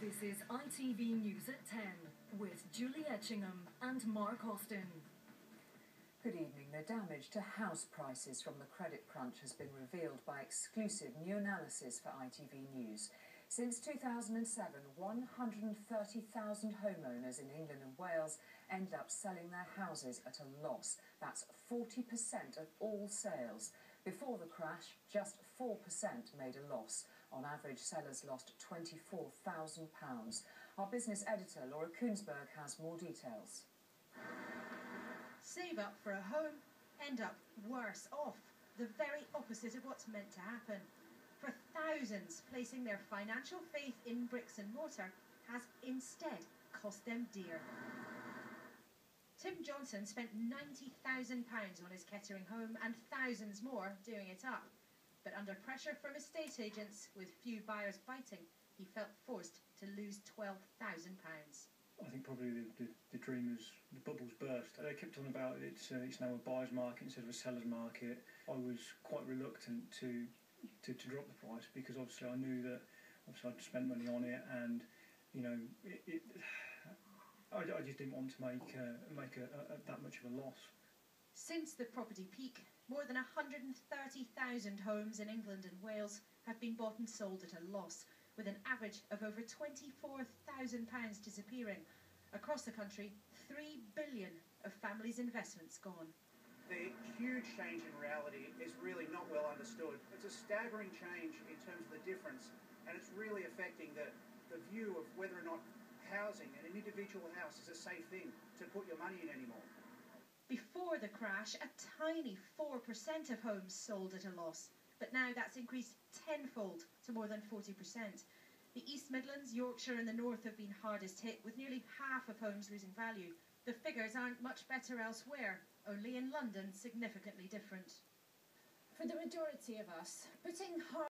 This is ITV News at 10 with Julie Etchingham and Mark Austin. Good evening. The damage to house prices from the credit crunch has been revealed by exclusive new analysis for ITV News. Since 2007, 130,000 homeowners in England and Wales ended up selling their houses at a loss. That's 40% of all sales. Before the crash, just 4% made a loss. On average, sellers lost £24,000. Our business editor, Laura Koonsberg, has more details. Save up for a home, end up worse off. The very opposite of what's meant to happen. For thousands, placing their financial faith in bricks and mortar has instead cost them dear. Tim Johnson spent £90,000 on his Kettering home and thousands more doing it up. But under pressure from estate agents, with few buyers biting, he felt forced to lose £12,000. I think probably the dream was, the bubbles burst. They kept on about it's now a buyer's market instead of a seller's market. I was quite reluctant to drop the price because obviously I knew that I'd spent money on it, and you know I just didn't want to make that much of a loss. Since the property peak, more than 130,000 homes in England and Wales have been bought and sold at a loss, with an average of over £24,000 disappearing. Across the country, £3 billion of families' investments gone. The huge change in reality is really not well understood. It's a staggering change in terms of the difference, and it's really affecting the view of whether or not housing and an individual house is a safe thing to put your money in anymore. Before the crash, a tiny 4% of homes sold at a loss, but now that's increased tenfold to more than 40%. The East Midlands, Yorkshire and the North have been hardest hit, with nearly half of homes losing value. The figures aren't much better elsewhere, only in London significantly different. For the majority of us, putting hard